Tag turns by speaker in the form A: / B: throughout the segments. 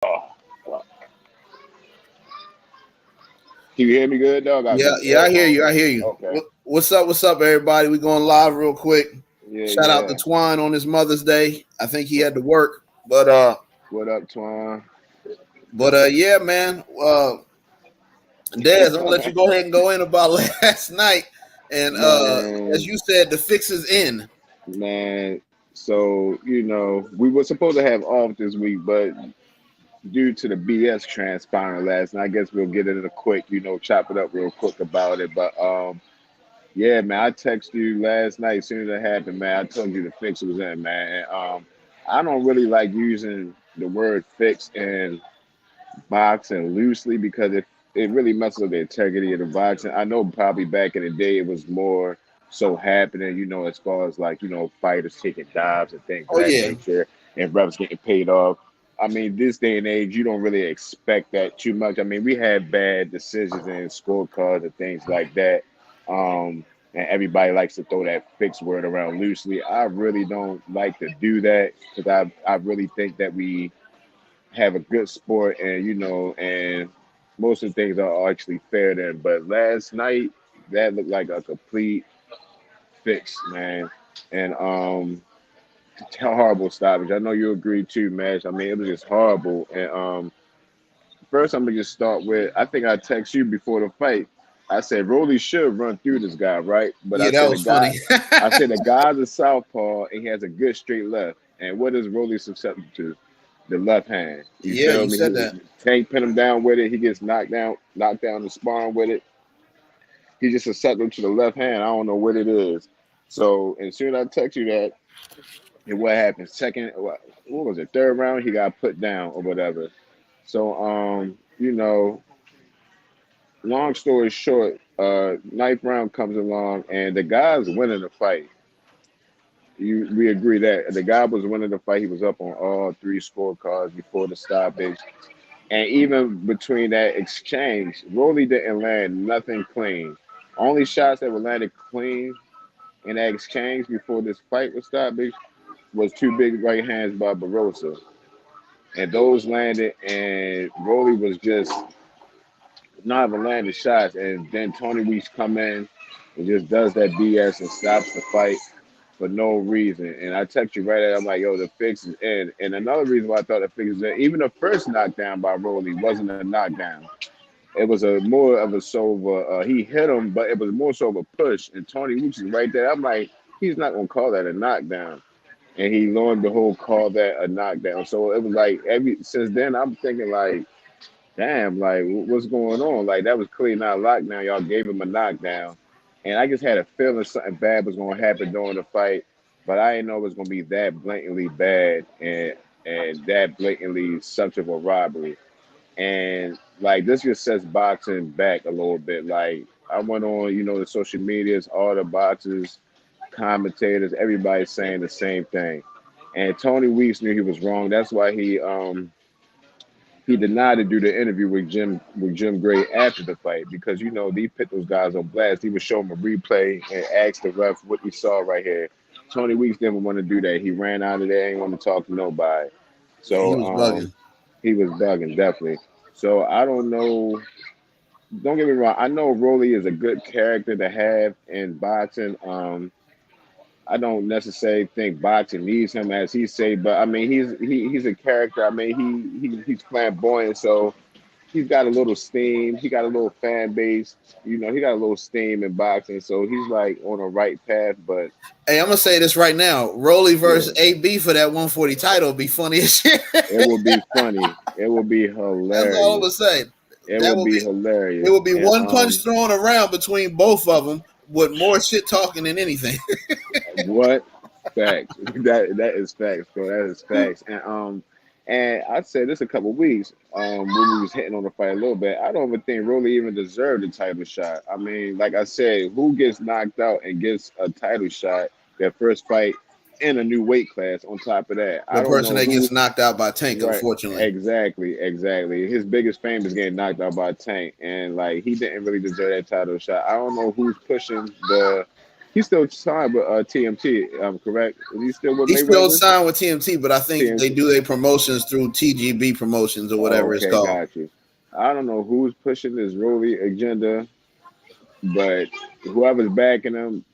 A: Can you hear me good, dog? I got
B: Yeah,
A: these
B: yeah, I hear
A: AirPods
B: you. I
A: in.
B: hear you.
A: Okay.
B: What's up? What's up, everybody? We going live real quick.
A: Yeah,
B: Shout out to
A: yeah.
B: Twine on his Mother's Day. I think he
A: What,
B: had to work,
A: what up, Twan?
B: yeah, man. Dez, I'm gonna let you go ahead and go in about last night. And as
A: Man,
B: you said, the fix is in.
A: man. So, we were supposed to have off this week, but due to the BS transpiring last night, I guess we'll get into the quick, chop it up real quick about it. But yeah, man, I texted you last night as soon as it happened, man. I told you the fix was in, man. And I don't really like using the word fix in boxing loosely because it really messes with the integrity of the boxing. I know probably back in the day it was more so happening, as far as like, fighters taking dives and things of
B: Oh
A: that
B: yeah,
A: nature and brothers getting paid off. I mean, this day and age, you don't really expect that too much. I mean, we had bad decisions and scorecards and things like that. And everybody likes to throw that fixed word around loosely. I really don't like to do that because I really think that we have a good sport and and most of the things are actually fair then. But last night that looked like a complete fix, man. And horrible stoppage. I know you agree too, Mash. I mean it was just horrible. And first I'm gonna just start with I think I text you before the fight. I said Rolly should run through this guy, right? But
B: yeah, that was funny.
A: I said the guy's a southpaw and he has a good straight left. And what is Rolly susceptible to? The left hand. You
B: Yeah,
A: feel
B: you
A: me?
B: said that.
A: Tank pin him down with it. He gets knocked down the spine with it. He just susceptible to the left hand. I don't know what it is. So as soon as I text you that, and what happened? What was it? Third round, he got put down or whatever. So long story short, ninth round comes along and the guy's winning the fight. We agree that the guy was winning the fight. He was up on all three scorecards before the stoppage. And even between that exchange, Rolly didn't land nothing clean. Only shots that were landed clean in that exchange before this fight was stopped was two big right hands by Barossa. And those landed, and Rolly was just not even landing shots. And then Tony Weeks come in and just does that BS and stops the fight for no reason. And I text you right at, I'm like, yo, the fix is in. And another reason why I thought the fix is in, even the first knockdown by Rolly wasn't a knockdown. It was a more of a he hit him, but it was more so of a push. And Tony Weeks is right there. I'm like, he's not gonna call that a knockdown. And he lo and behold called that a knockdown. So it was like every since then I'm thinking like, damn, like what's going on? Like that was clearly not a lockdown. Y'all gave him a knockdown. And I just had a feeling something bad was gonna happen during the fight, but I didn't know it was gonna be that blatantly bad and that blatantly such of a robbery. And like this just sets boxing back a little bit. Like I went on, the social medias, all the boxers, commentators, everybody's saying the same thing. And Tony Weeks knew he was wrong. That's why he denied to do the interview with Jim Gray after the fight because they put those guys on blast. He would show him a replay and ask the ref what he saw right here. Tony Weeks didn't want to do that. He ran out of there, ain't want to talk to nobody.
B: Yeah, he
A: So
B: was bugging.
A: he was bugging definitely. So I don't know. Don't get me wrong. I know Rolly is a good character to have in boxing. I don't necessarily think boxing needs him as he say, but I mean he's a character. I mean he's flamboyant, so he's got a little steam. He got a little fan base. He got a little steam in boxing, so he's like on the right path. But
B: Hey, I'm gonna say this right now. Rolly
A: yeah,
B: versus AB for that 140 title would be funny as shit.
A: it will be funny. It will be
B: That's all I'm
A: hilarious.
B: gonna say.
A: It
B: That
A: will
B: will
A: be
B: be it
A: hilarious.
B: will be
A: And
B: one punch thrown around between both of them with more shit talking than anything.
A: what facts? That is facts, bro. That is facts. And I said this a couple weeks when we was hitting on the fight a little bit. I don't even think Rolly even deserved a title shot. I mean, like I said, who gets knocked out and gets a title shot their first fight in a new weight class? On top of that, I
B: The
A: don't
B: person
A: know
B: that
A: who.
B: gets knocked out by Tank,
A: Right,
B: unfortunately.
A: exactly. His biggest fame is getting knocked out by Tank, and like he didn't really deserve that title shot. I don't know who's pushing He's still signed with TMT. Correct? Is he still with
B: He's still
A: Mayweather?
B: signed with TMT, but I think they
A: TMT.
B: do their promotions through TGB Promotions or whatever it's
A: Okay,
B: called.
A: got you. I don't know who's pushing this Rolly agenda, but whoever's backing him,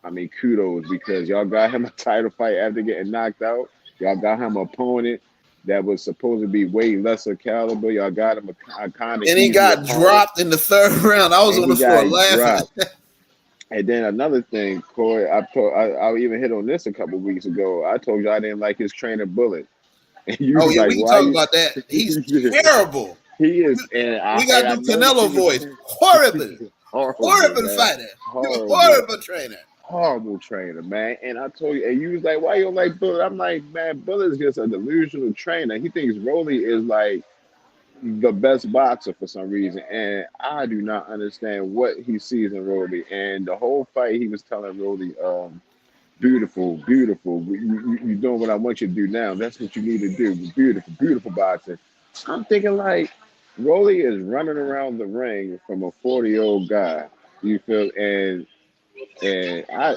A: I mean, kudos because y'all got him a title fight after getting knocked out. Y'all got him an opponent that was supposed to be way lesser caliber. Y'all got him a kind of
B: And he
A: easy
B: got
A: opponent,
B: dropped in the third round. I was
A: and
B: on the
A: he
B: floor
A: got
B: laughing.
A: dropped. And then another thing, Corey, I even hit on this a couple weeks ago. I told you I didn't like his trainer Bullet, and you
B: Oh
A: was
B: yeah,
A: like,
B: we can
A: "Why
B: talk
A: you?"
B: about that. He's terrible.
A: He is, and
B: We got to
A: I
B: do
A: noticed
B: Canelo
A: he was
B: voice. Horrible,
A: horrible,
B: horrible
A: man,
B: fighter. You
A: horrible.
B: horrible trainer.
A: Horrible trainer, man. And I told you, and you was like, why you don't like Bullet? I'm like, man, Bullet's just a delusional trainer. He thinks Rolly is like the best boxer for some reason. And I do not understand what he sees in Rolly. And the whole fight, he was telling Rolly, beautiful, beautiful. You're doing what I want you to do now. That's what you need to do. Beautiful, beautiful boxing. I'm thinking like, Rolly is running around the ring from a 40-year-old guy. You feel? I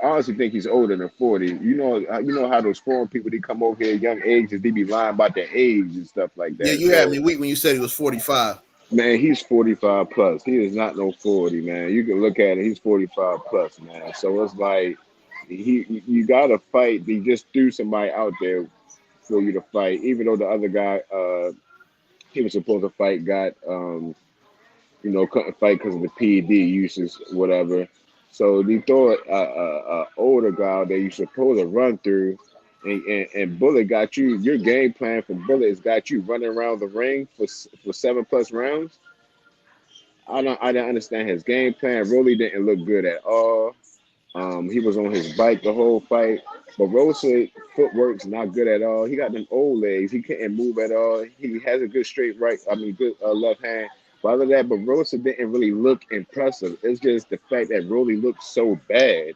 A: honestly think he's older than 40. You know how those foreign people they come over here at young ages, they be lying about their age and stuff like
B: Yeah,
A: that.
B: you had
A: So
B: me weak when you said he was 45.
A: man, he's 45 plus. He is not no 40, man. You can look at it, he's 45 plus, man. So it's like you gotta fight. They just threw somebody out there for you to fight, even though the other guy he was supposed to fight got couldn't fight because of the PED uses, whatever. So they throw a older guy that you supposed to run through, and Bullet got you. Your game plan for Bullet has got you running around the ring for 7+ rounds. I didn't understand his game plan. Really didn't look good at all. He was on his bike the whole fight. But Rosa footwork's not good at all. He got them old legs. He couldn't move at all. He has a good straight right. I mean, good left hand. But other than that, but Rosa didn't really look impressive. It's just the fact that Rolly looked so bad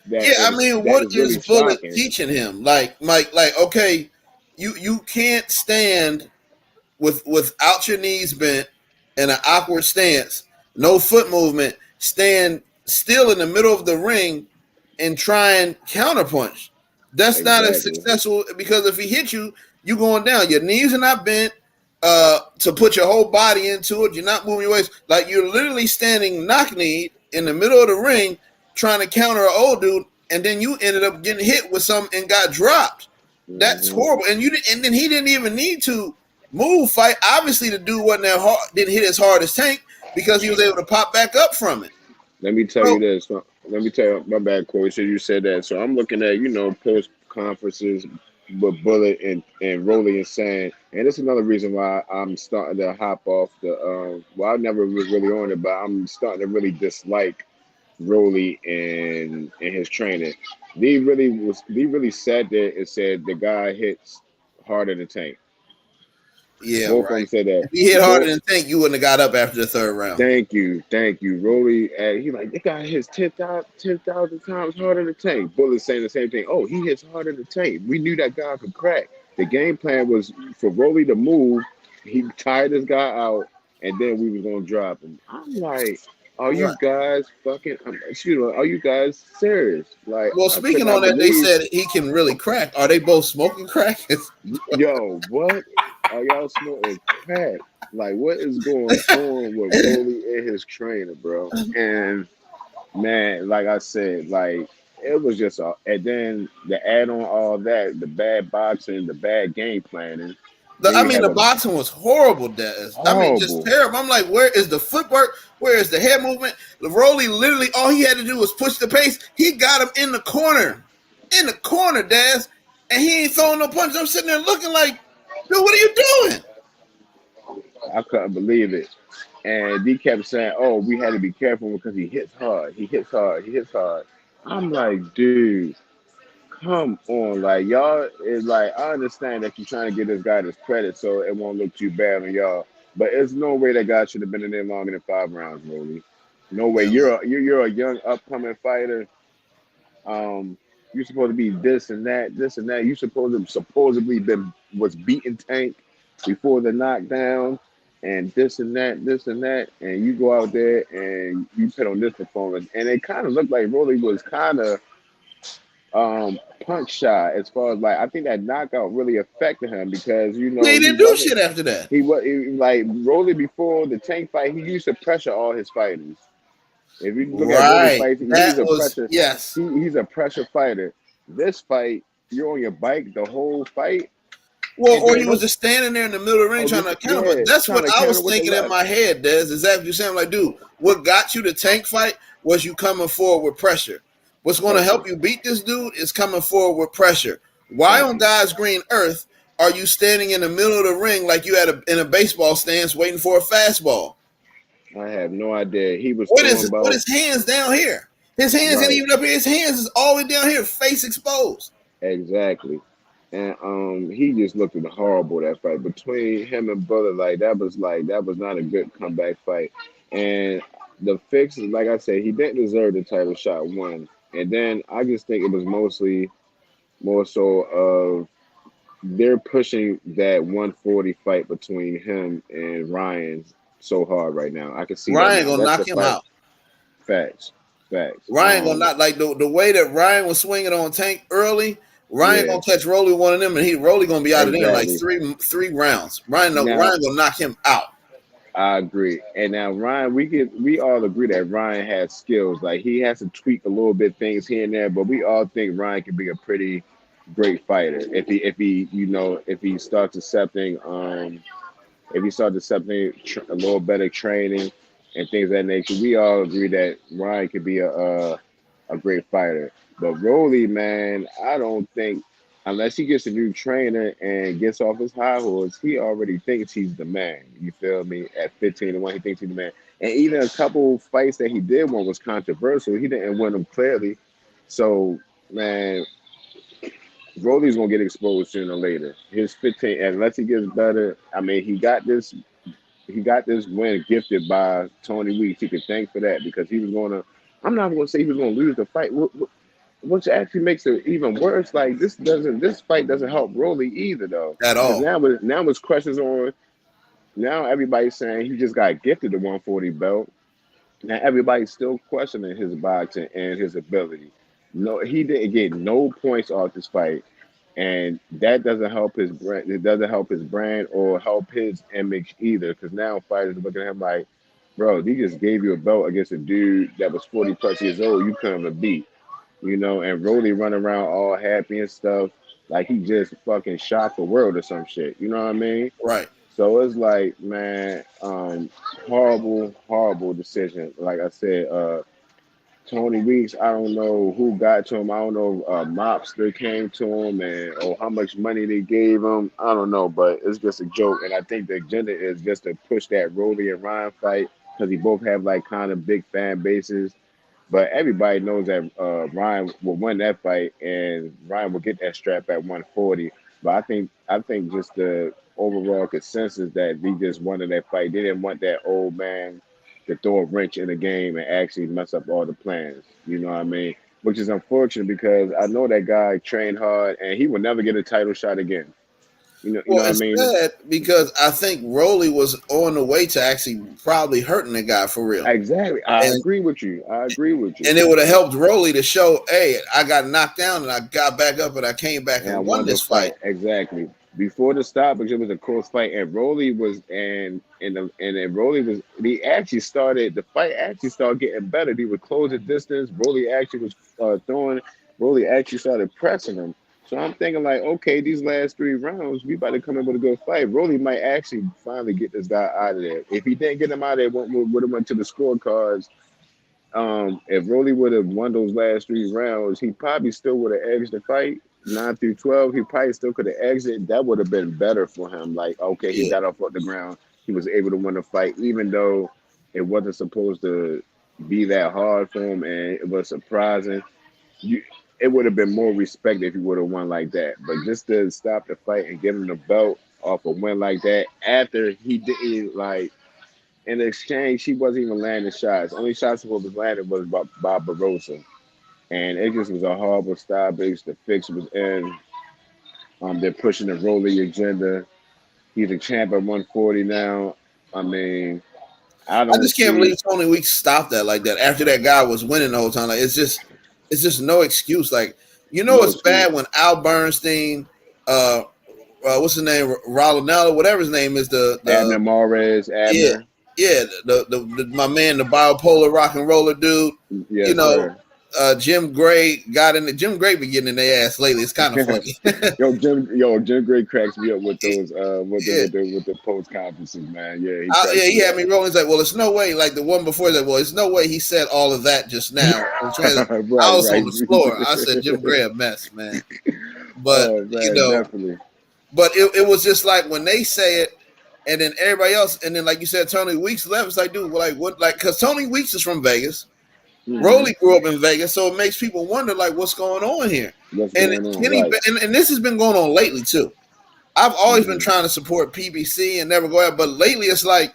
B: Yeah, I mean,
A: that
B: what
A: is
B: is
A: really
B: Bullet
A: shocking.
B: teaching him? Like, okay, you can't stand without your knees bent in an awkward stance, no foot movement, stand still in the middle of the ring and try and counterpunch. That's not as
A: Exactly.
B: successful because if he hits you, you going down. Your knees are not bent to put your whole body into it. You're not moving your waist. Like you're literally standing knock-kneed in the middle of the ring trying to counter an old dude, and then you ended up getting hit with some and got dropped. That's
A: Hmm.
B: horrible. And then he didn't even need to move fight. Obviously, the dude wasn't that hard, didn't hit as hard as Tank because he was able to pop back up from it.
A: Let me tell you
B: So
A: this. Let me tell you, my bad, Corey. So you said that. So I'm looking at, post conferences with Bullet and Rolly and saying, and it's another reason why I'm starting to hop off the, well, I never was really on it, but I'm starting to really dislike Rolly and his training. They really sat there and said the guy hits harder than Tank.
B: yeah,
A: Both of
B: right.
A: them said that.
B: If he hit harder
A: Both
B: than Tank, you wouldn't have got up after the third round.
A: Thank you. Rolly, he like, that guy hits 10,000 times harder than Tank. Bullet saying the same thing. Oh, he hits harder than Tank. We knew that guy could crack. The game plan was for Rolly to move. He tired this guy out, and then we was gonna drop him. I'm like, are you
B: Right.
A: guys fucking? Excuse me. Are you guys serious? Like,
B: Well,
A: I could
B: speaking
A: not
B: on that, they
A: believe.
B: said he can really crack. Are they both smoking crack?
A: Yo, what? Are y'all smoking crack? Like, what is going on with Rolly and his trainer, bro? And man, like I said, like it was just and then the add on all that, the bad boxing, the bad game planning. Then
B: I
A: you
B: mean,
A: have
B: the
A: a
B: boxing was horrible, Des. I mean, just
A: horrible.
B: terrible. I'm like, where is the footwork? Where is the head movement? Rolly literally, all he had to do was push the pace. He got him in the corner, Des, and he ain't throwing no punches. I'm sitting there looking like, dude, what are you doing?
A: I couldn't believe it. And he kept saying, "Oh, we had to be careful because he hits hard. He hits hard. He hits hard." I'm like, dude, come on, like y'all is like I understand that you're trying to get this guy this credit so it won't look too bad on y'all, but there's no way that guy should have been in there longer than 5 rounds, really. No way.
B: Man, look,
A: You're a young upcoming fighter. You're supposed to be this and that, this and that. You supposed to supposedly been was beating Tank before the knockdown. and this and that, and you go out there and you put on this performance, and it kind of looked like Rolly was kind of punch shy as far as like I think that knockout really affected him because
B: Yeah, he
A: he
B: didn't do
A: wasn't
B: shit after that.
A: like Rolly before the Tank fight. He used to pressure all his fighters. If you look at Rolly
B: Right.
A: fights,
B: That was yes.
A: he's a pressure fighter. This fight, you're on your bike the whole fight,
B: Well,
A: and
B: or
A: then
B: he was
A: no,
B: just standing there in the middle of the ring
A: oh
B: trying
A: just
B: to counter. But
A: yeah,
B: that's
A: trying
B: what
A: to
B: I
A: counter
B: was
A: with the
B: thinking in
A: left.
B: my head, Des. Exactly. You're saying, like, dude, what got you to tank fight was you coming forward with pressure. What's going to
A: Pressure.
B: help you beat this dude is coming forward with pressure. Why
A: Thank
B: on
A: you.
B: God's green earth are you standing in the middle of the ring like you had in a baseball stance waiting for a fastball?
A: I have no idea. He was
B: What is
A: throwing
B: it? What
A: about
B: his hands down here? His hands ain't
A: right.
B: even up here. His hands is all the way down here, face exposed.
A: Exactly. And he just looked at horrible that fight between him and Brother. Like that was not a good comeback fight. And the fix is like I said, he didn't deserve the title shot one. And then I just think it was mostly more so of they're pushing that 140 fight between him and Ryan so hard right now. I can see that
B: Ryan
A: now.
B: gonna
A: That's the
B: knock him
A: fight.
B: out.
A: Facts. Facts.
B: Ryan gonna not like the way that Ryan was swinging on Tank early. Ryan
A: Yeah,
B: gonna catch Rolly with one of them, and Rolly gonna be out of there in like
A: exactly.
B: three rounds.
A: Now
B: Ryan gonna knock him out.
A: I agree. And now Ryan, we all agree that Ryan has skills. Like he has to tweak a little bit things here and there, but we all think Ryan can be a pretty great fighter if he starts accepting a little better training and things of that nature. We all agree that Ryan could be a great fighter. But Rolly, man, I don't think unless he gets a new trainer and gets off his high horse, he already thinks he's the man. You feel me? At 15-1, he thinks he's the man. And even a couple fights that he did win was controversial. He didn't win them clearly. So, man, Rolly's gonna get exposed sooner or later. His 15, unless he gets better. I mean, he got this win gifted by Tony Weeks. He could thank for that because he was gonna. I'm not gonna say he was gonna lose the fight. Which actually makes it even worse. Like this fight doesn't help Rolly either though,
B: At
A: because
B: all.
A: now it's questions on. Now everybody's saying he just got gifted the 140 belt. Now everybody's still questioning his boxing and his ability. No, he didn't get no points off this fight, and that doesn't help his brand. It doesn't help his brand or help his image either. Because now fighters are looking at him like, bro, he just gave you a belt against a dude that was 40 plus years old. You couldn't even beat. And Rolly run around all happy and stuff, like he just fucking shocked the world or some shit. You know what I mean?
B: Right.
A: So it's like, man, horrible, horrible decision. Like I said, Tony Weeks, I don't know who got to him. I don't know if Mobster came to him and or how much money they gave him. I don't know, but it's just a joke. And I think the agenda is just to push that Rolly and Ryan fight because they both have like kind of big fan bases. But everybody knows that Ryan will win that fight, and Ryan will get that strap at 140. But I think just the overall consensus that they just wanted that fight. They didn't want that old man to throw a wrench in the game and actually mess up all the plans. You know what I mean? Which is unfortunate because I know that guy trained hard, and he will never get a title shot again. You know
B: Well,
A: what I
B: it's
A: mean?
B: sad because I think Rolly was on the way to actually probably hurting the guy for real,
A: Exactly. I
B: and
A: agree with you. I agree with you.
B: it would have helped Rolly to show, hey, I got knocked down and I got back up and I came back
A: And I
B: and won
A: wanted to
B: this fight.
A: fight exactly before the stoppage. It was a close fight, and Rolly was and then Rolly was. He actually started the fight. Actually started getting better. He would close the distance. Rolly actually was throwing. Rolly actually started pressing him. So I'm thinking like, okay, these last three rounds, we about to come in with a good fight. Rolly might actually finally get this guy out of there. If he didn't get him out of there, would have went to the scorecards. If Rolly would have won those last three rounds, he probably still would have edged the fight 9 through 12. He probably still could have exited. That would have been better for him. Like, okay, he
B: Yeah,
A: got off the ground. He was able to win the fight, even though it wasn't supposed to be that hard for him, and it was surprising. You, it would have been more respect if he would have won like that. But just to stop the fight and give him the belt off a win like that after he didn't like in exchange, he wasn't even landing shots. Only shots he was landing was by Barossa. And it just was a horrible stoppage. The fix was in. They're pushing the Rolly agenda. He's a champ at 140 now. I mean, I
B: I
A: don't
B: just can't believe
A: see
B: Tony Weeks stopped that like that after that guy was winning the whole time. Like it's just no excuse. Like
A: no
B: it's
A: excuse.
B: bad when Al Bernstein, uh, what's his name, Rollинello, whatever his name is, the
A: Abner Mares,
B: yeah,
A: Abner.
B: yeah, my man, the bipolar rock and roller dude, you
A: Yes,
B: know,
A: sir.
B: Jim Gray got in. Jim Gray been getting in their ass lately. It's kind of funny.
A: Jim Gray cracks me up with those
B: Yeah.
A: with the post conferences, man. Yeah, he cracks
B: Yeah, he
A: me
B: had
A: up.
B: me rolling. He's like, well, it's no way. Like the one before that, well, it's no way he said all of that just now. I
A: Right,
B: was on
A: right.
B: the floor. I said, Jim Gray a mess, man. But
A: Oh man, definitely.
B: but it was just like when they say it, and then everybody else, and then like you said, Tony Weeks left. It's like, dude, like what? Like because Tony Weeks is from Vegas.
A: Hmm.
B: Rolly grew up in Vegas, so it makes people wonder like what's going on here.
A: What's
B: And
A: going on?
B: Kenny,
A: Right.
B: and this has been going on lately too. I've always been
A: Hmm.
B: trying to support PBC and never go out, but lately it's like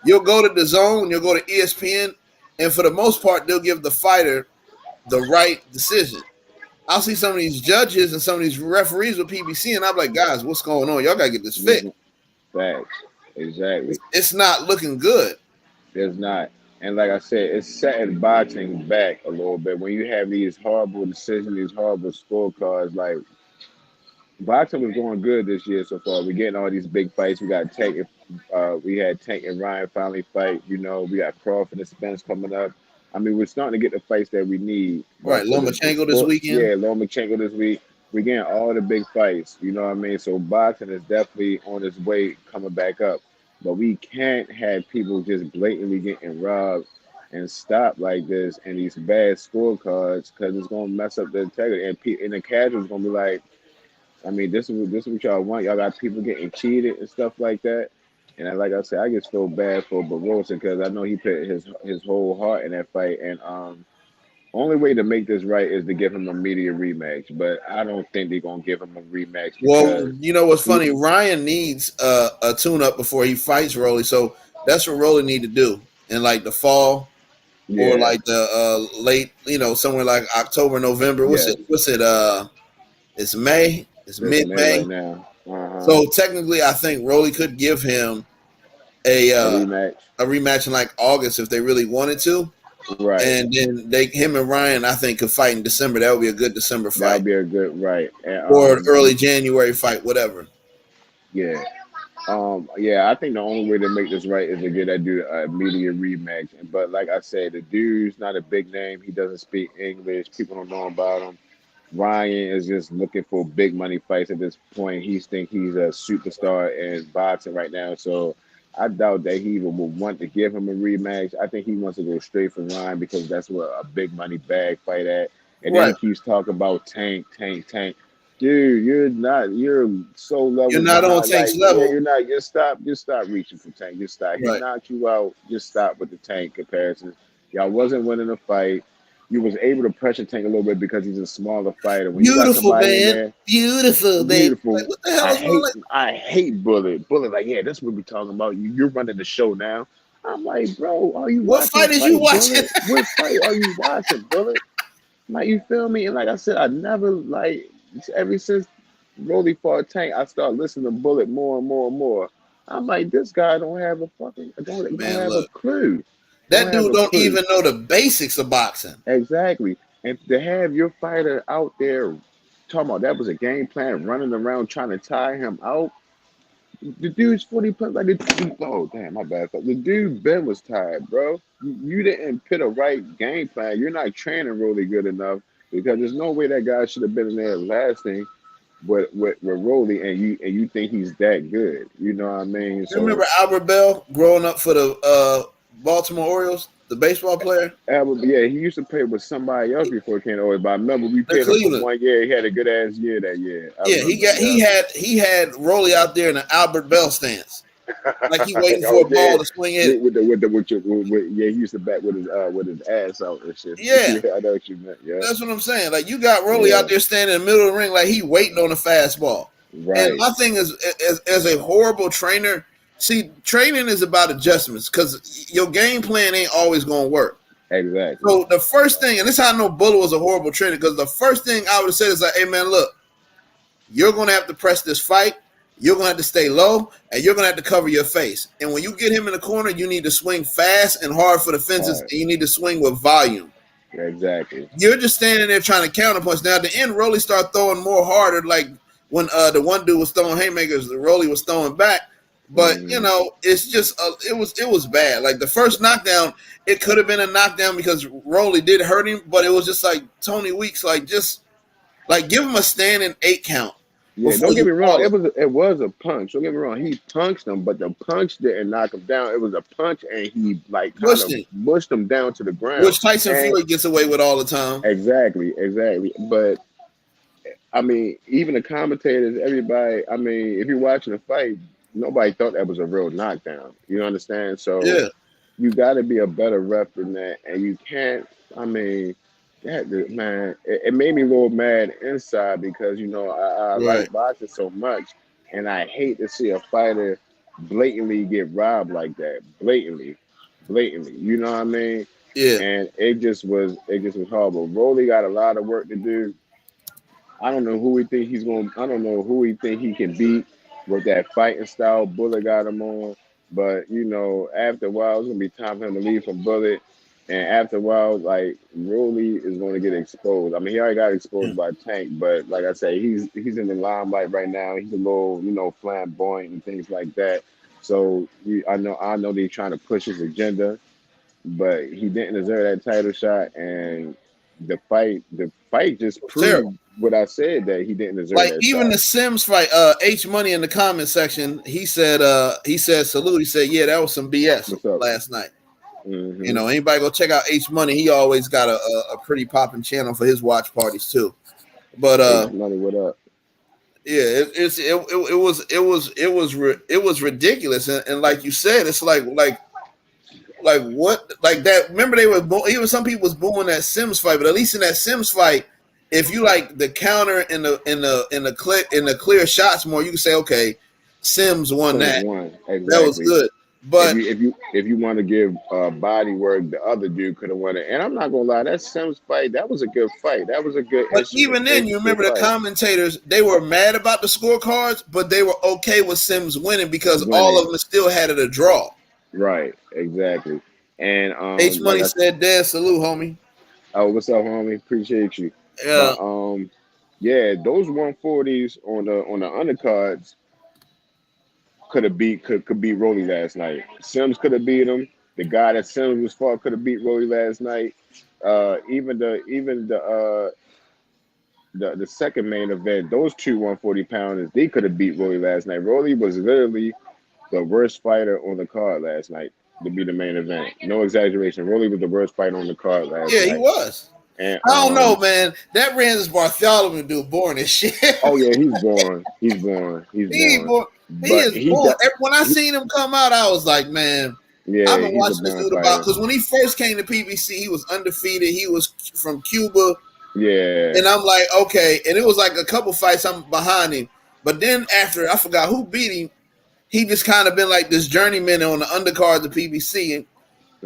B: you'll go to the Zone, you'll go to ESPN, and for the most part they'll give the fighter the right decision. I'll see some of these judges and some of these referees with PBC, and I'm like, guys, what's going on? Y'all gotta get this fixed.
A: Facts. Exactly.
B: It's not looking good.
A: There's not. And like I said, it's setting boxing back a little bit. When you have these horrible decisions, these horrible scorecards, like boxing was going good this year so far. We're getting all these big fights. We got Tank, we had Tank and Ryan finally fight. You know, we got Crawford and Spence coming up. I mean, we're starting to get the fights that we need.
B: Right,
A: But for the
B: Lomachenko this
A: sport,
B: weekend.
A: yeah, Lomachenko this week, we're getting all the big fights. You know what I mean? So boxing is definitely on its way coming back up. But we can't have people just blatantly getting robbed and stop like this and these bad scorecards because it's gonna mess up the integrity and the casuals gonna be like, I mean, this is what y'all want. Y'all got people getting cheated and stuff like that. And like I said, I just feel bad for Barbosa because I know he put his whole heart in that fight. And only way to make this right is to give him a media rematch. But I don't think they're gonna give him a rematch
B: Well,
A: because
B: you know what's
A: he,
B: funny? Ryan needs a tune up before he fights Rolly, so that's what Rolly need to do in like the fall or
A: yeah,
B: like the late, somewhere like October, November. What's
A: yes,
B: it? It's May. It's
A: it's
B: mid
A: May
B: May.
A: right now.
B: So technically, I think Rolly could give him a
A: A
B: uh,
A: rematch,
B: a rematch in like August if they really wanted to,
A: right?
B: and then him and Ryan, I think, could fight in December. That would be a good December
A: That
B: fight
A: would be a good right. And
B: or early January fight, whatever.
A: yeah. Yeah, I think the only way to make this right is to get that dude a media rematch. But like I said, the dude's not a big name. He doesn't speak English. People don't know about him. Ryan is just looking for big money fights at this point. He's a superstar in boxing right now. So I doubt that he will want to give him a rematch. I think he wants to go straight for Ryan because that's what a big money bag fight at. And then he
B: Right.
A: keeps talking about Tank, Tank, Tank. Dude, you're not. You're so
B: You're
A: levels
B: not on
A: behind. Like,
B: Tank's
A: yeah,
B: level.
A: you're not. Just stop. Just stop reaching for Tank. Just stop. He
B: Right.
A: knocked you out. Just stop with the Tank comparisons. Y'all wasn't winning the fight. You was able to pressure Tank a little bit because he's a smaller fighter. When you got
B: Beautiful
A: somebody in
B: man.
A: there,
B: Beautiful, babe. Like,
A: beautiful.
B: what the hell is wrong? Like,
A: I hate Bullet. Bullet, like, yeah, that's what we're talking about. You're running the show now. I'm like, bro, are you
B: what
A: watching
B: fight
A: the
B: is you
A: fight,
B: watching?
A: Bullet? What fight are you watching, Bullet? Like, you feel me? And like I said, I never like ever since Rolly fought Tank, I start listening to Bullet more and more and more. I'm like, this guy don't have a fucking don't
B: Man,
A: have a
B: look,
A: clue. Don't
B: that
A: have
B: dude
A: a
B: don't
A: clue.
B: even know the basics of boxing.
A: Exactly. And to have your fighter out there talking about that was a game plan, running around trying to tire him out. The dude's 40 plus like the dude, oh damn, my bad. The dude Ben was tired, bro. You didn't put a right game plan. You're not training really good enough because there's no way that guy should have been in there lasting with Rolly and you think he's that good. You know what I mean?
B: You remember
A: So
B: Albert Bell growing up for the Baltimore Orioles, the baseball player?
A: Albert, yeah, he used to play with somebody else before he came to always, but I remember we
B: The
A: paid him for
B: Cleveland.
A: 1 year. He had a good ass year that year. I
B: Yeah,
A: remember, yeah.
B: he had Rolly out there in an Albert Bell stance, like he waiting for
A: Oh
B: a
A: yeah,
B: ball to swing in.
A: yeah, he used to bat with his ass out and shit.
B: Yeah,
A: Yeah, I know what you meant. Yeah,
B: that's what I'm saying. Like you got Rolly out
A: yeah,
B: there standing in the middle of the ring, like he waiting on a fastball. And
A: right,
B: my thing is, as a horrible trainer, see, training is about adjustments because your game plan ain't always going to work.
A: exactly.
B: So the first thing, and this is how I know Bullet was a horrible trainer, because the first thing I would have said is like, "Hey man, look, you're going to have to press this fight. you're gonna have to stay low and you're gonna have to cover your face. And when you get him in the corner, you need to swing fast and hard for the fences,
A: All
B: and
A: right.
B: you need to swing with volume.
A: Yeah, exactly.
B: You're just standing there trying to counterpunch. Now at the end, Rolly started throwing more harder, like when the one dude was throwing haymakers, the Rolly was throwing back. But you
A: Mm,
B: know, it's just it was bad. Like the first knockdown, it could have been a knockdown because Rolly did hurt him, but it was just like Tony Weeks, like just like give him a standing 8 count
A: yeah,
B: before
A: don't get
B: you
A: me wrong.
B: call it.
A: It was a punch. Don't get me wrong. He punched him, but the punch didn't knock him down. It was a punch, and he like kind
B: Pushed
A: of
B: him,
A: mushed him down to the ground.
B: which Tyson
A: And
B: Fury gets away with all the time.
A: exactly, exactly. But I mean, even the commentators, everybody. I mean, if you're watching the fight, nobody thought that was a real knockdown. You understand? So
B: Yeah,
A: you got to be a better ref than that, and you can't. I mean, man, it made me a little mad inside because I
B: right.
A: like boxing so much, and I hate to see a fighter blatantly get robbed like that, blatantly. You know what I mean?
B: Yeah,
A: And it just was horrible. Rolly got a lot of work to do. I don't know who he think he's going. I don't know who he think he can beat with that fighting style Bullet got him on. But after a while, it's gonna be time for him to leave from Bullet. And after a while, like Rolly is going to get exposed. I mean, he already got exposed by Tank, but like I say, he's in the limelight right now. He's a little, flamboyant and things like that. So I know that he's trying to push his agenda, but he didn't deserve that title shot. And the fight just
B: terrible.
A: proved what I said, that he didn't deserve
B: Like
A: that
B: even
A: shot.
B: the Sims fight, H Money in the comment section, he said salute. He said, yeah, that was some BS
A: What's up?
B: last night. You
A: Hmm.
B: know, anybody go check out H Money. He always got a pretty popping channel for his watch parties too. But
A: H Money, what up?
B: yeah, it was ridiculous. And like you said, it's like what like that. Remember they were even some people was booing that Sims fight, but at least in that Sims fight, if you like the counter in the clear shots more, you can say okay, Sims won
A: Sims
B: that.
A: won
B: That was
A: exactly.
B: good.
A: If
B: But
A: you if you if you want to give body work, the other dude could have won it. And I'm not gonna lie, that Sims fight, that was a good fight. That was a good
B: But even then, you
A: interesting
B: remember the
A: fight.
B: commentators, they were mad about the scorecards, but they were okay with Sims winning because all of
A: Winning.
B: them still had it a draw.
A: Right, exactly. And
B: H
A: like
B: Money
A: I
B: said, "Dead salute, homie."
A: oh, what's up, homie? Appreciate you.
B: Yeah,
A: But yeah, those 140s on the undercards could beat Rolly last night. Sims could have beat him. The guy that Sims was fought could have beat Rolly last night. Even the second main event, those two 140 pounders, they could have beat Rolly last night. Rolly was literally the worst fighter on the card last night to be the main event. No exaggeration. Rolly was the worst fighter on the card last
B: yeah, he
A: night.
B: was.
A: And
B: I don't know, man. That Randers Bartholomew dude boring as shit.
A: oh yeah, he's born. He's born. He's
B: he
A: born.
B: boring. He
A: But
B: is
A: he
B: boring.
A: got
B: When I
A: he,
B: seen him come out, I was like, man, I've
A: yeah,
B: been
A: he's a
B: watching this
A: born
B: dude about
A: fighter.
B: because when he first came to PBC, he was undefeated. He was from Cuba.
A: Yeah.
B: And I'm like, okay. And it was like a couple fights I'm behind him. But then after I forgot who beat him, he just kind of been like this journeyman on the undercard of the PBC.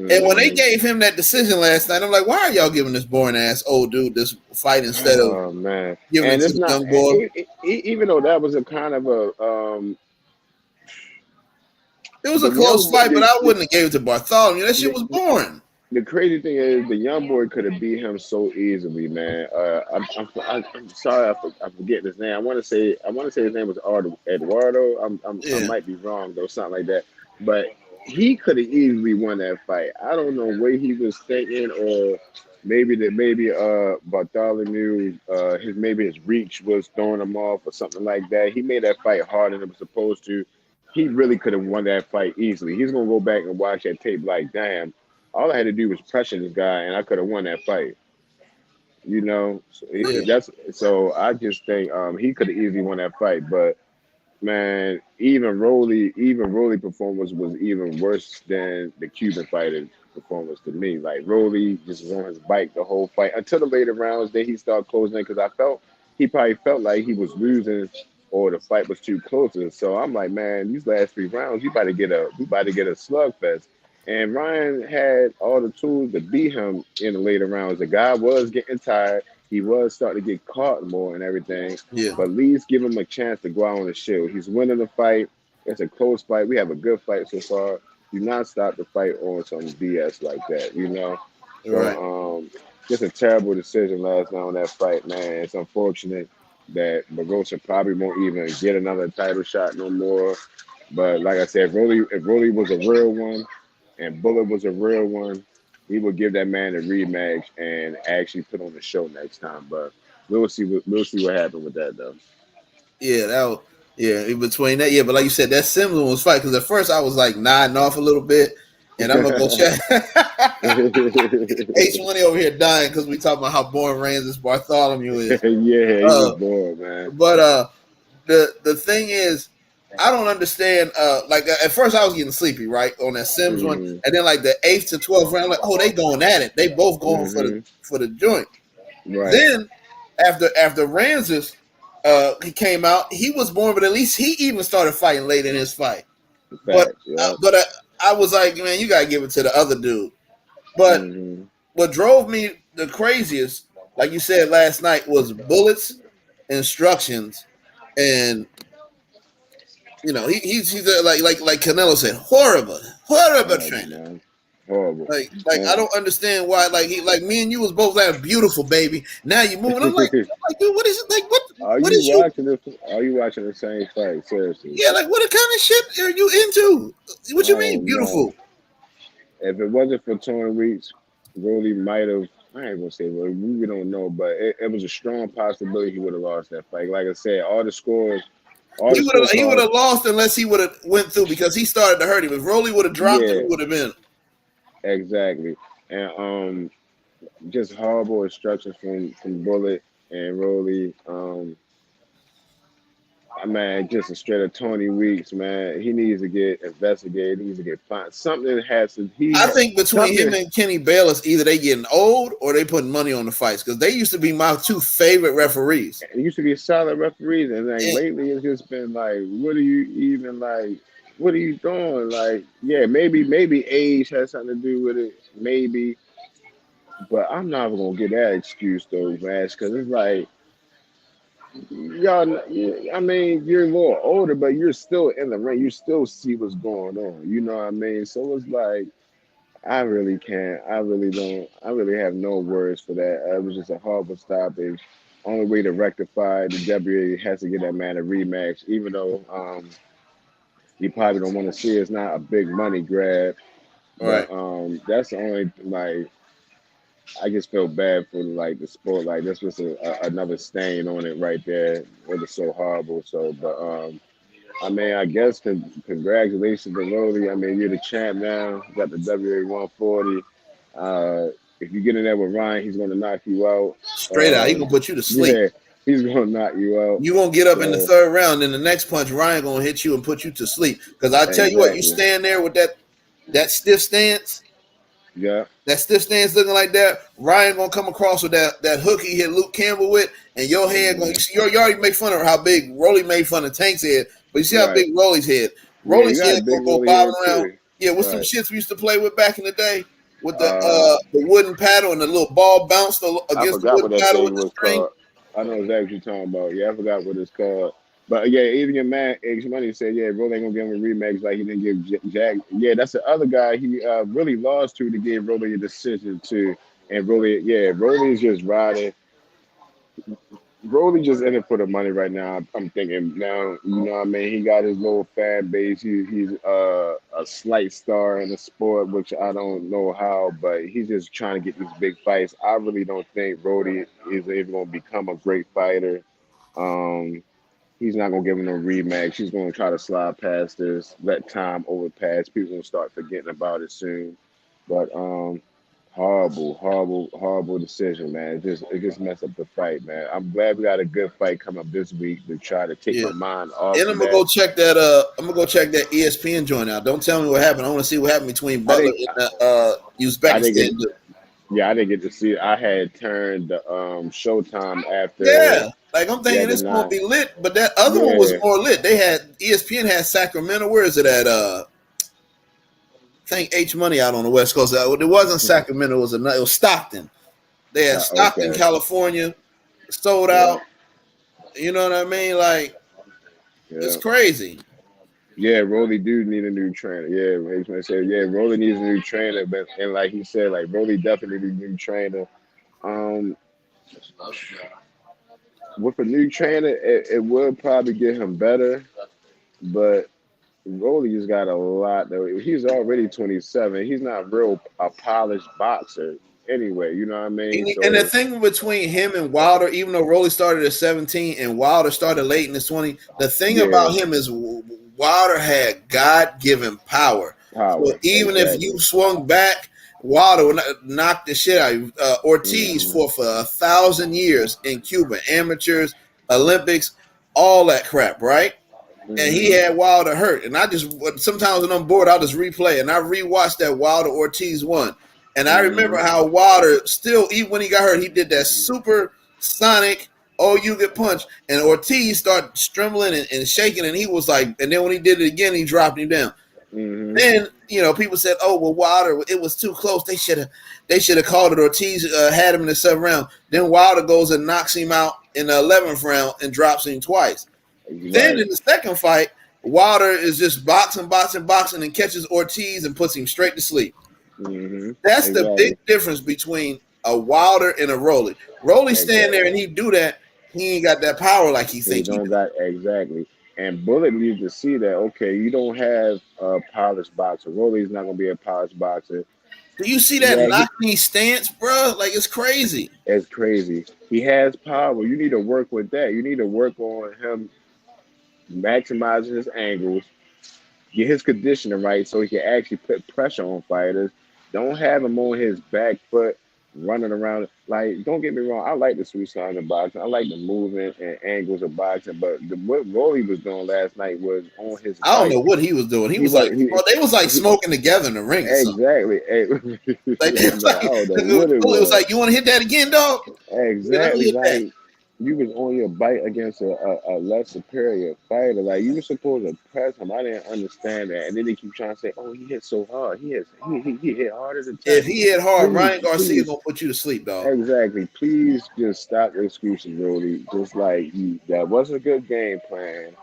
B: And when they
A: Hmm.
B: gave him that decision last night, I'm like, why are y'all giving this boring ass old dude this fight instead of
A: Oh man.
B: giving it
A: And
B: to
A: it's
B: the
A: not
B: young boy?
A: even though that was a kind of a
B: It was
A: the
B: a close
A: young boy
B: fight, but I wouldn't have gave it to Bartholomew. That shit
A: the,
B: was boring.
A: the crazy thing is the young boy could have beat him so easily, man. I'm sorry, I'm forgetting his name. I want to say his name was Eduardo. I
B: Yeah.
A: might be wrong though, something like that. But he could have easily won that fight. I don't know what he was thinking, or maybe Bartholomew his reach was throwing him off or something like that. He made that fight harder than it was supposed to. He really could have won that fight easily. He's gonna go back and watch that tape like, damn, all I had to do was pressure this guy, and I could have won that fight. So
B: Yeah.
A: I just think he could have easily won that fight. But man, even Rolly performance was even worse than the Cuban fighter's performance to me. Like Rolly just was on his bike the whole fight until the later rounds. Then he started closing in because he probably felt like he was losing or the fight was too close. And so I'm like, man, these last 3 rounds, we about to get a slugfest. And Ryan had all the tools to beat him in the later rounds. The guy was getting tired. He was starting to get caught more and everything,
B: Yeah.
A: but at least give him a chance to go out on the shield. He's winning the fight. It's a close fight. We have a good fight so far. Do not stop the fight on some BS like that, you know?
B: Right.
A: So, just a terrible decision last night on that fight, man. It's unfortunate that Barossa probably won't even get another title shot no more. But like I said, if Rolly was a real one and Bullet was a real one, we would give that man a rematch and actually put on the show next time. But we'll see what happened with that though.
B: Yeah, yeah, in between that, yeah, but like you said, that Simmons one was fight because at first I was like nodding off a little bit, and I'm gonna go check. H Money over here dying because we talking about how boring Ramses Bartholomew is.
A: Yeah, he was
B: Uh,
A: bored, man.
B: but the thing is, I don't understand. Like at first I was getting sleepy, right, on that Sims one,
A: Hmm.
B: and then like the 8th to 12th round, like, oh, they going at it. They both going
A: Hmm.
B: for the joint.
A: Right.
B: Then after Ramses, he came out. He was born, but at least he even started fighting late in his fight. But
A: Facts. Yeah.
B: I was like, man, you gotta give it to the other dude. But
A: Hmm.
B: what drove me the craziest, like you said last night, was bullets, instructions, and he's like Canelo said, horrible
A: Horrible,
B: training.
A: man. Horrible.
B: Like I
A: And
B: don't understand why like me and you was both like beautiful baby. Now you moving. I'm like, dude, what is it like?
A: are
B: What
A: you
B: is you?
A: watching this? Are you watching the same fight? Seriously.
B: Yeah, like what kind of shit are you into?
A: I
B: What you mean
A: don't know.
B: beautiful?
A: If it wasn't for Tony Weeks, Rolly might have. I ain't gonna say Rolly. We don't know, but it was a strong possibility he would have lost that fight. Like I said, all the scores, all the
B: He would
A: scorecards.
B: have lost unless he would have went through because he started to hurt him. If Rolly would have dropped him,
A: Yeah,
B: he would have been.
A: exactly. And just horrible instructions from Bullet and Rolly. Man, just a straight up Tony Weeks, man. He needs to get investigated. He needs to get fined. Something has to.
B: I think between him
A: Something.
B: and Kenny Bayless, either they getting old or they putting money on the fights because they used to be my two favorite referees.
A: It used to be solid referees, and like
B: And
A: lately it's just been like, what are you even like? What are you doing? Like, yeah, maybe age has something to do with it, maybe, but I'm not even gonna get that excuse though, man, because it's like y'all. I mean, you're a little older, but you're still in the ring. You still see what's going on. You know what I mean? So it's like I really can't. I really don't. I really have no words for that. It was just a horrible stoppage. Only way to rectify the WA has to get that man a rematch, even though you probably don't want to see it. It's not a big money grab,
B: right,
A: but that's the only like I just feel bad for like the sport. Like this was another stain on it right there. It was so horrible. So, but I mean, I guess congratulations to Rolly. I mean, you're the champ now. You got the WA 140. If you get in there with Ryan, he's going to knock you out.
B: straight out, he gonna put you to sleep.
A: Yeah, he's going to knock you out.
B: You gonna get up in the
A: So,
B: third round, and the next punch, Ryan gonna hit you and put you to sleep. Because I tell you what, you
A: exactly.
B: stand there with that stiff stance,
A: Yeah,
B: looking like that. Ryan gonna come across with that hook he hit Luke Campbell with, and your head
A: hmm
B: going. You already make fun of how big Rolly made fun of Tank's head, but you see how
A: right.
B: big Rolly's head.
A: Yeah, you
B: Rolly's
A: got
B: head
A: a big
B: gonna go
A: Rolly
B: bobbing
A: head
B: around.
A: too.
B: Yeah, with some
A: Right.
B: shits we used to play with back in the day with
A: Uh,
B: the wooden paddle and the little ball bounced
A: I
B: against the
A: forgot what
B: wooden
A: that
B: paddle
A: thing
B: with the
A: was
B: string.
A: called. I know exactly what you're talking about. Yeah, I forgot what it's called. But yeah, even your man X Money said, yeah, Rolly ain't gonna give him a rematch like he didn't give Jack. Yeah, that's the other guy he really lost to give Rolly a decision to. And Rolly, yeah, Rolly's just riding. Rolly just in it for the money right now. I'm thinking now, you know what I mean? He got his little fan base. He's a slight star in the sport, which I don't know how, but he's just trying to get these big fights. I really don't think Brody is even going to become a great fighter. Um, he's not going to give him no rematch. He's going to try to slide past this, let time overpass. People going to start forgetting about it soon. But horrible, horrible, horrible decision, man. It just messed up the fight, man. I'm glad we got a good fight come up this week to try to take
B: Yeah.
A: my mind off
B: And
A: of
B: I'm gonna
A: that.
B: go check that. I'm gonna go check that ESPN joint out. Don't tell me what happened. I want to see what happened between
A: I
B: Butler
A: didn't,
B: and
A: I didn't
B: Uzbekistan.
A: get, yeah, I didn't get to see it. I had turned the Showtime after,
B: Yeah, like I'm
A: yeah,
B: thinking
A: the
B: this gonna
A: night,
B: be lit, but that other one was
A: yeah,
B: more lit. They had ESPN had Sacramento. Where is it at? I think H Money out on the West Coast. It wasn't Sacramento. It was Stockton. They had Stockton,
A: okay,
B: California. sold
A: Yeah,
B: out. You know what I mean? Like it's
A: yeah.
B: crazy.
A: Yeah, Rolly do need a new trainer. Yeah, makes me say, yeah, Rolly needs a new trainer, but and like he said, like Rolly definitely needs a new trainer. Um, with a new trainer, it would probably get him better, but Rolly has got a lot though. He's already 27. He's not real a polished boxer anyway. You know what I mean?
B: And the
A: So
B: thing between him and Wilder, even though Rolly started at 17 and Wilder started late in his 20, the thing
A: yeah,
B: about him is Wilder had God given power. So
A: power
B: even if you
A: exactly.
B: swung back, Wilder would knock the shit out of you. Ortiz
A: Hmm.
B: fought for 1,000 years in Cuba, amateurs, Olympics, all that crap, right? And he
A: Hmm.
B: had Wilder hurt. And I just sometimes when I'm bored, I'll just replay. And I rewatched that Wilder Ortiz one. And I remember
A: Hmm.
B: how Wilder still, even when he got hurt, he did that super sonic, oh, you get punched. And Ortiz started trembling and shaking. And he was like, and then when he did it again, he dropped him down.
A: Hmm.
B: Then, people said, oh, well, Wilder, it was too close. They should have called it. Ortiz had him in the 7th round. Then Wilder goes and knocks him out in the 11th round and drops him twice. Then
A: Right.
B: in the second fight, Wilder is just boxing, boxing, boxing, and catches Ortiz and puts him straight to sleep.
A: Hmm.
B: That's the big
A: Exactly.
B: difference between a Wilder and a Rolly. Rolly stand there
A: Exactly.
B: and he do that. He ain't got that power like he
A: They
B: think he
A: don't
B: do.
A: got exactly. And Bullet needs to see that, okay, you don't have a polished boxer. Rolly's not gonna be a polished boxer.
B: Do you see that
A: Yeah,
B: knock knee stance, bro? Like it's crazy.
A: it's crazy. He has power. You need to work with that. You need to work on him maximizing his angles, get his conditioning right so he can actually put pressure on fighters. Don't have him on his back foot running around. Like, don't get me wrong, I like the sweet side of boxing. I like the movement and angles of boxing, but what Rolly was doing last night was on his
B: I don't
A: bike.
B: know what he was doing. He
A: He
B: was
A: was
B: like, bro, they was like
A: he
B: smoking together in the ring or something.
A: exactly.
B: Like they was like,
A: I don't know what it
B: it was
A: was.
B: like, you want to hit that again, dog? Yeah, let me
A: Exactly,
B: hit that.
A: like you was on your bike against a less superior fighter. Like you were supposed to press him. I didn't understand that. And then they keep trying to say, "Oh, he hit so hard. He hit hard as a
B: If
A: test."
B: he hit hard,
A: Please,
B: Ryan Garcia
A: please,
B: gonna put you to sleep, dog.
A: exactly. Please just stop the excuses, Rudy. Just like that wasn't a good game plan.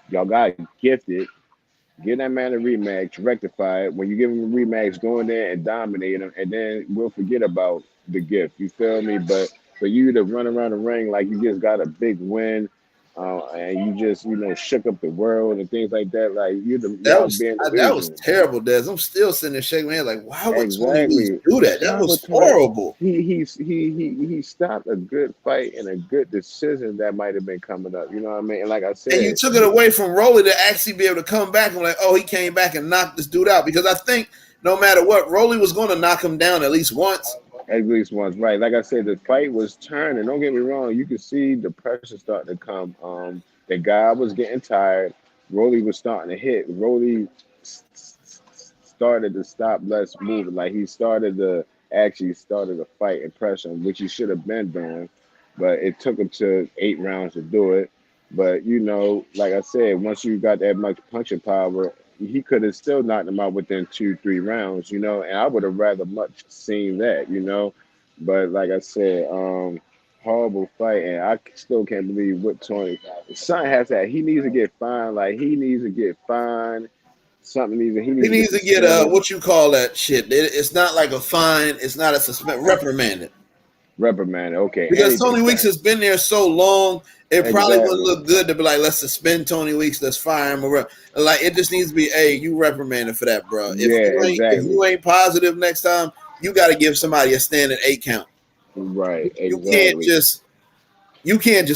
A: Y'all got gifted. Give that man a rematch, rectify it. When you give him a rematch, go in there and dominate him, and then we'll forget about the gift. You feel me? But for you to run around the ring like you just got a big win, and you just shook up the world and things like that, like y'all being
B: That was
A: delusional.
B: terrible, Des. I'm still sitting there shaking my head like, why would Tony Weeks
A: Exactly.
B: do that? That
A: Why
B: was
A: would Tony?
B: horrible.
A: He stopped a good fight and a good decision that might have been coming up. You know what I mean? And like I
B: And you
A: said,
B: took it away from Rolly to actually be able to come back and like, oh, he came back and knocked this dude out. Because I think no matter what, Rolly was going to knock him down at least once.
A: at least once, right? Like I said, the fight was turning. Don't get me wrong. You could see the pressure starting to come. The guy was getting tired. Rolly was starting to hit. Rolly started to stop less moving. Like he started to actually started to fight and pressure him, which he should have been doing. But it took him to 8 rounds to do it. But like I said, once you got that much punching power, he could have still knocked him out within 2, 3 rounds. And I would have rather much seen that. But like I said, horrible fight, and I still can't believe what Tony. Son has that. He needs to get fined. Like he needs to get fined. Something needs. He
B: He
A: needs to get
B: needs to get
A: suspended,
B: what you call that shit. It's not like a fine. It's not a suspend reprimanded.
A: reprimanded. Okay,
B: Because
A: anything.
B: Tony Weeks has been there so long, it probably wouldn't
A: Exactly.
B: look good to be like, let's suspend Tony Weeks, let's fire him. Or like it just needs to be, hey, you reprimanded for that, bro. If
A: Yeah,
B: if
A: exactly.
B: you ain't positive next time, you got to give somebody a standing 8 count.
A: Right,
B: You can't
A: exactly.
B: just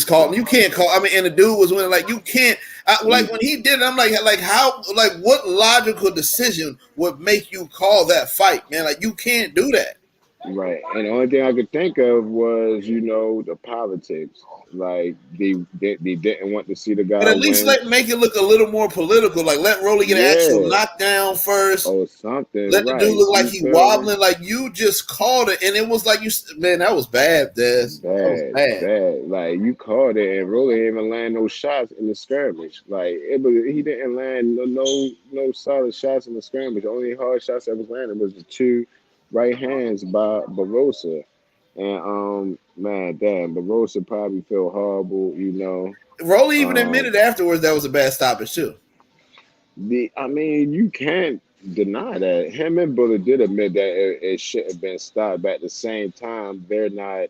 B: call him. You can't call. I mean, and the dude was winning. Like you can't. Like
A: Mm,
B: when he did it, I'm like how? Like what logical decision would make you call that fight, man? Like you can't do that.
A: right. And the only thing I could think of was, the politics. Like they didn't want to see the
B: And
A: guy
B: at least
A: win.
B: like make it look a little more political. Like let Rolly get an actual
A: Yeah,
B: knockdown first.
A: or something.
B: Let the dude
A: Right.
B: look like
A: You
B: he
A: feel me?
B: wobbling. Like you just called it, and it was like man, that was bad, Des. That was
A: Bad,
B: bad.
A: bad. Like you called it, and Rolly didn't even land no shots in the skirmish. Like he didn't land no solid shots in the skirmish. The only hard shots that was landed was the two right hands by Barossa. And Man, damn, but Rose should probably feel horrible, you know.
B: Rolly even
A: Um,
B: admitted afterwards that was a bad stoppage too.
A: I mean, you can't deny that. Him and Bullet did admit that it should have been stopped, but at the same time, they're not.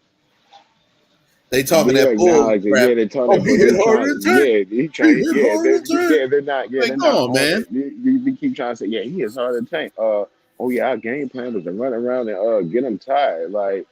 B: They talking
A: They
B: that bull
A: acknowledge it.
B: crap.
A: Yeah, they're talking
B: Oh,
A: that,
B: he
A: but
B: hit
A: they
B: harder
A: trying.
B: than Tank.
A: Yeah, he
B: He
A: trying.
B: hit
A: Yeah,
B: harder than Tank.
A: they're not. Yeah,
B: Like,
A: they're
B: come
A: not
B: on,
A: on
B: man.
A: it. We keep trying to say, yeah, he is hard to tank. Oh yeah, our game plan was to run around and get him tired. Like,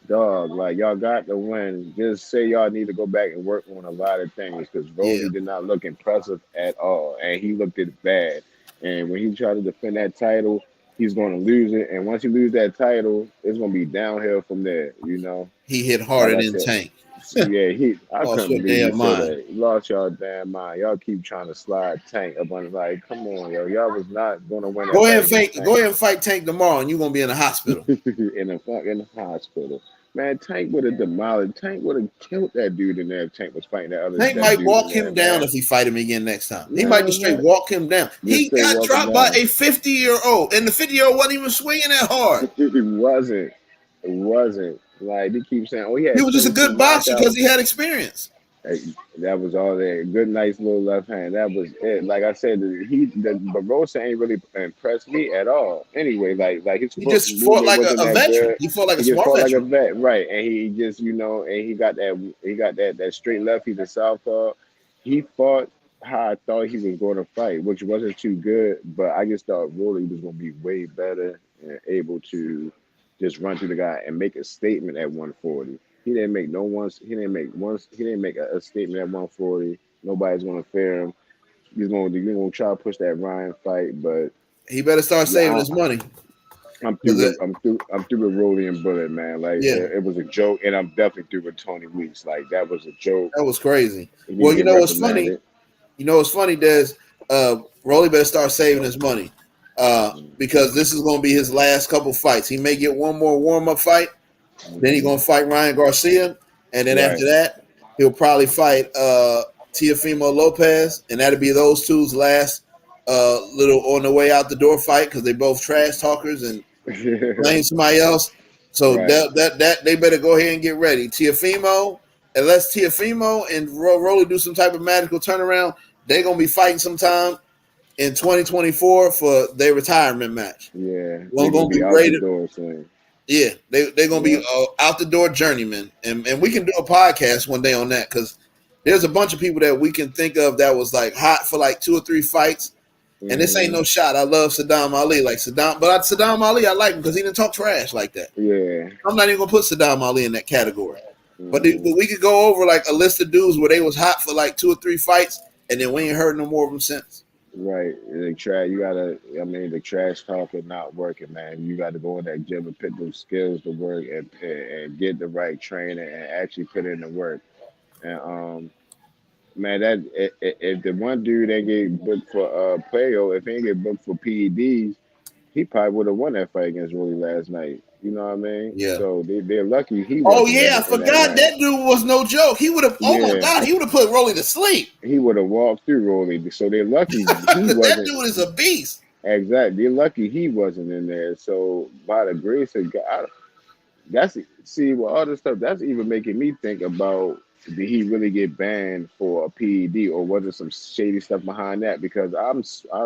A: dog, like y'all got to win. Just say y'all need to go back and work on a lot of things because
B: Yeah,
A: Roly did not look impressive at all, and he looked it bad. And when he tried to defend that title, he's going to lose it. And once you lose that title, it's going to be downhill from there. You know,
B: he hit
A: like
B: harder
A: I
B: than
A: said.
B: Tank.
A: Yeah, I
B: Lost
A: couldn't
B: your
A: believe you
B: damn
A: said
B: mind.
A: that. You lost y'all damn mind. Y'all keep trying to slide Tank up on like, come on, yo. Y'all was not gonna win that
B: Go ahead
A: fight
B: and
A: against
B: fight. Go
A: Tank
B: ahead and fight Tank tomorrow, and you're gonna be in the hospital.
A: in a fucking hospital. Man, Tank would have demolished. Tank would have killed that dude in there if Tank was fighting
B: Tank
A: that
B: might
A: dude in
B: walk
A: there,
B: him down
A: man.
B: if he fight him again next time. He might just
A: Man,
B: straight
A: what?
B: walk him down.
A: Just
B: He
A: stay
B: got
A: walking
B: dropped by
A: down.
B: a 50-year-old, and the 50-year-old wasn't even swinging that hard.
A: It wasn't. It wasn't. Like they keep saying, oh, he
B: He
A: had
B: was just a
A: 22
B: good boxer because
A: knockouts.
B: he had experience.
A: Hey, that was all there. Good, nice little left hand. That was it. Like I said, Barossa ain't really impressed me at all. Anyway, like his
B: He
A: foot
B: just fought
A: movement
B: like
A: wasn't
B: a
A: that
B: veteran.
A: good.
B: He fought like a
A: He just
B: smart
A: fought like a
B: veteran.
A: vet, right? And he just, and he got that straight left. He's a southpaw. He fought how I thought he was going to fight, which wasn't too good. But I just thought Rolly was going to be way better and able to just run through the guy and make a statement at 140. He didn't make no once. He didn't make once. He didn't make a statement at 140. Nobody's gonna fear him. He's gonna try to push that Ryan fight, but
B: He better start
A: yeah,
B: saving his money.
A: I'm through
B: 'Cause
A: with I'm through with Rolly and Bullet, man. Like
B: yeah,
A: it was a joke, and I'm definitely through with Tony Weeks. Like that was a joke.
B: that was crazy.
A: He need
B: Well,
A: to
B: you
A: get
B: know what's funny?
A: reprimanded.
B: You know what's funny, Des? Rolly better start saving his money because this is going to be his last couple fights. He may get one more warm up fight, then he's
A: Mm-hmm.
B: going to fight Ryan Garcia, and then after
A: Right.
B: that, he'll probably fight Teofimo Lopez, and that'll be those two's last little on the way out the door fight because they both trash talkers and blame somebody else. So
A: Right.
B: that they better go ahead and get ready. Teofimo, unless Teofimo and Rolly do some type of magical turnaround, they're gonna be fighting sometime in 2024 for their retirement match.
A: Yeah.
B: We're
A: They're gonna
B: gonna
A: be
B: be
A: out the
B: rated.
A: door soon.
B: Yeah, they're gonna be
A: Yeah.
B: out the door journeymen, and we can do a podcast one day on that because there's a bunch of people that we can think of that was like hot for like 2 or 3 fights. And this ain't
A: Hmm.
B: no shot. I love Saddam Ali, like Saddam, but Saddam Ali, I like him because he didn't talk trash like that.
A: Yeah.
B: I'm not even gonna put Saddam Ali in that category. But
A: Hmm.
B: we could go over like a list of dudes where they was hot for like 2 or 3 fights, and then we ain't heard no more of them since.
A: Right. The trash. You gotta. I mean, the trash talking not working, man. You got to go in that gym and put those skills to work and get the right training and actually put in the work. And man, if the one dude ain't get booked for playo, if he ain't get booked for PEDs, he probably would have won that fight against Rolly last night. You know what I mean?
B: Yeah.
A: So they're lucky he
B: Oh
A: wasn't
B: yeah, I
A: in that
B: forgot
A: ring.
B: that dude was no joke. He would have. Oh my
A: Yeah,
B: god, he would have put Rolly to sleep.
A: he would have walked through Rolly. So they're lucky he
B: That
A: wasn't.
B: dude is a beast.
A: Exactly. They're lucky he wasn't in there. So by the grace of God, that's see with all this stuff. That's even making me think about did he really get banned for a PED or was there some shady stuff behind that? Because I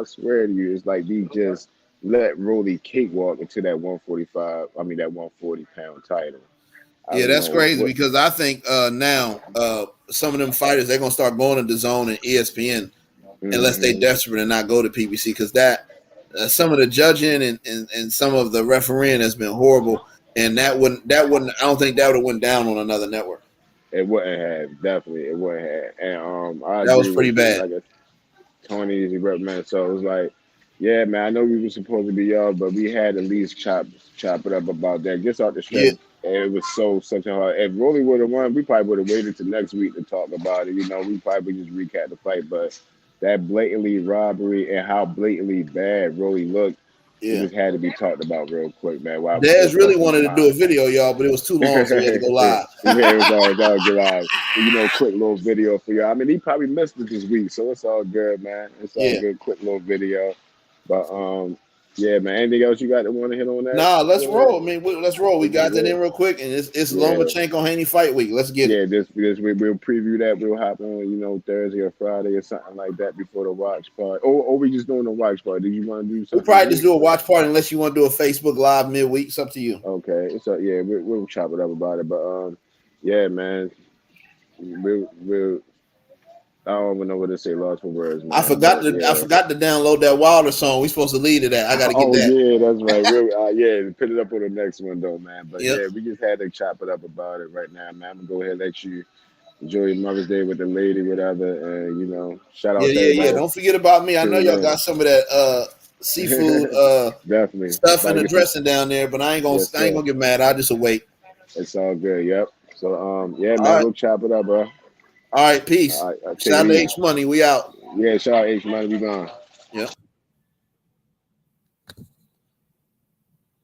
A: swear to you, it's like he just let Rolly cakewalk into that 145. I mean that 140 pound title. I
B: Yeah,
A: don't
B: that's
A: know
B: crazy
A: what.
B: because I think now some of them fighters they're gonna start going to the zone and ESPN unless they
A: Hmm.
B: desperate and not go to PBC because that some of the judging and some of the refereeing has been horrible, and that wouldn't I don't think that would have went down on another network.
A: It wouldn't have definitely it wouldn't have. And I
B: That was
A: agree
B: pretty
A: with
B: bad.
A: like Tony is a representative. So it was like, yeah, man, I know we were supposed to be y'all, but we had at least chop it up about that. Just off the
B: Yeah,
A: strength. And it was such a hard. If Rolly would have won, we probably would have waited till next week to talk about it. You know, we probably just recap the fight. But that blatantly robbery and how blatantly bad Rolly looked, it
B: yeah.
A: just had to be talked about real quick, man. While it was still
B: Dez really
A: fresh in
B: wanted
A: the
B: to do a
A: mind.
B: video, y'all, but it was too long, so we had to go
A: Yeah,
B: live.
A: it's all good. Quick little video for y'all. I mean, he probably missed it this week, so it's all good, man. It's all
B: Yeah,
A: good. Quick little video, but Yeah, man. Anything else you got to want to hit on that?
B: Nah, let's
A: Before
B: roll. I
A: that?
B: mean, let's roll. We got that in real quick, and it's
A: Yeah,
B: Lomachenko Haney fight week. Let's get it.
A: yeah. This we'll preview that. We'll hop on, Thursday or Friday or something like that before the watch party. Or we just doing the watch party. Did you want to do
B: We
A: something
B: probably just
A: new?
B: do a watch party unless you want to do a Facebook Live midweek. It's up to you.
A: Okay, so yeah, we'll chop it up about it. But yeah, man, we'll I don't even know what to say. Lost for words,
B: I
A: man.
B: forgot
A: But
B: to I
A: yeah.
B: forgot to download that Wilder song. We supposed to lead to that. I got to get
A: Oh
B: that.
A: yeah, that's right. Yeah, put it up on the next one though, man. But
B: Yep.
A: yeah, we just had to chop it up about it right now, man. I'm gonna go ahead and let you enjoy your Mother's Day with the lady, whatever, and shout
B: Yeah,
A: out to
B: yeah, yeah.
A: everybody
B: Don't forget about me. I know y'all
A: tuning
B: got some of that seafood
A: in. Definitely,
B: stuff
A: about
B: in
A: to
B: the
A: get some.
B: dressing down there, but
A: Yes,
B: I ain't
A: sir.
B: gonna get mad. I'll just wait.
A: It's all good. Yep. So yeah,
B: All
A: man,
B: right.
A: we'll chop it up, bro.
B: All right, peace.
A: All right, take
B: Shout
A: it
B: out to
A: easy.
B: H Money. We out.
A: Yeah, shout out H, man. We gone.
B: Yep.